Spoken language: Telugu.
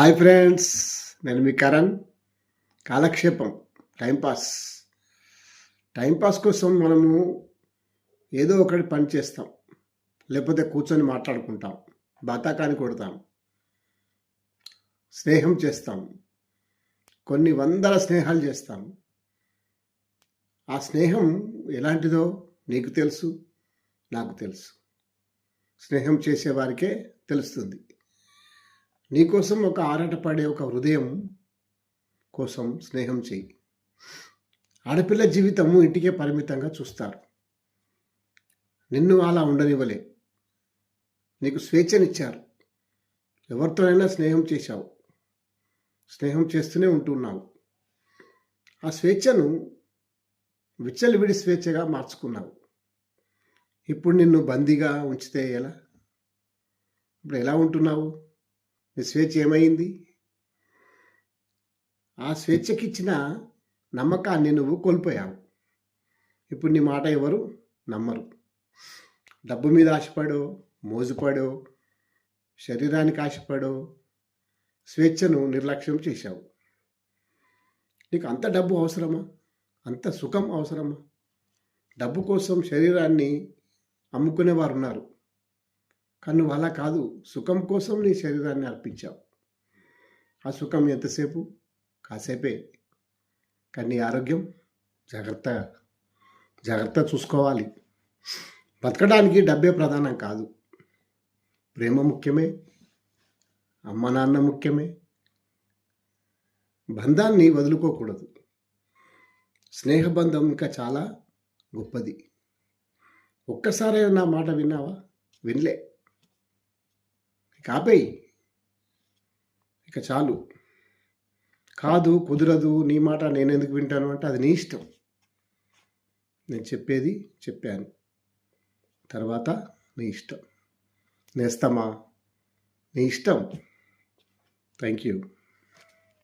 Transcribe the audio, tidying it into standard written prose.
హాయ్ ఫ్రెండ్స్, నేను మీ కరణ్. కాలక్షేపం, టైంపాస్. టైంపాస్ కోసం మనము ఏదో ఒకటి పని చేస్తాం, లేకపోతే కూర్చొని మాట్లాడుకుంటాం, బాతాకాని కొడతాం, స్నేహం చేస్తాం, కొన్ని వందల స్నేహాలు చేస్తాం. ఆ స్నేహం ఎలాంటిదో నీకు తెలుసు, నాకు తెలుసు. స్నేహం చేసేవారికే తెలుస్తుంది. నీకోసం ఒక ఆరాటపడే ఒక హృదయం కోసం స్నేహం చేయి. ఆడపిల్ల జీవితము ఇంటికే పరిమితంగా చూస్తారు. నిన్ను అలా ఉండనివ్వలే. నీకు స్వేచ్ఛనిచ్చారు. ఎవరితోనైనా స్నేహం చేశావు, స్నేహం చేస్తూనే ఉంటున్నావు. ఆ స్వేచ్ఛను విచ్చలవిడి స్వేచ్ఛగా మార్చుకున్నావు. ఇప్పుడు నిన్ను బందీగా ఉంచితే ఎలా? ఇప్పుడు ఎలా ఉంటున్నావు? నీ స్వేచ్ఛ ఏమైంది? ఆ స్వేచ్ఛకిచ్చిన నమ్మకాన్ని నువ్వు కోల్పోయావు. ఇప్పుడు నీ మాట ఎవరు నమ్మరు. డబ్బు మీద ఆశపడో, మోజుపడో, శరీరానికి ఆశపడో స్వేచ్ఛను నిర్లక్ష్యం చేశావు. నీకు అంత డబ్బు అవసరమా? అంత సుఖం అవసరమా? డబ్బు కోసం శరీరాన్ని అమ్ముకునేవారు ఉన్నారు, కానీ నువ్వు అలా కాదు. సుఖం కోసం నీ శరీరాన్ని అర్పించావు. ఆ సుఖం ఎంతసేపు? కాసేపే. కానీ నీ ఆరోగ్యం జాగ్రత్త చూసుకోవాలి. బతకడానికి డబ్బే ప్రధానం కాదు. ప్రేమ ముఖ్యమే, అమ్మ నాన్న ముఖ్యమే. బంధాన్ని వదులుకోకూడదు. స్నేహబంధం ఇంకా చాలా గొప్పది. ఒక్కసారి నా మాట విన్నావా? వినలే. ఆపేయి. ఇక చాలు. కాదు, కుదరదు, నీ మాట నేను ఎందుకు వింటాను అంటే అది నీ ఇష్టం. నేను చెప్పేది చెప్పాను, తర్వాత నీ ఇష్టం. నేస్తమా, నీ ఇష్టం. Thank you.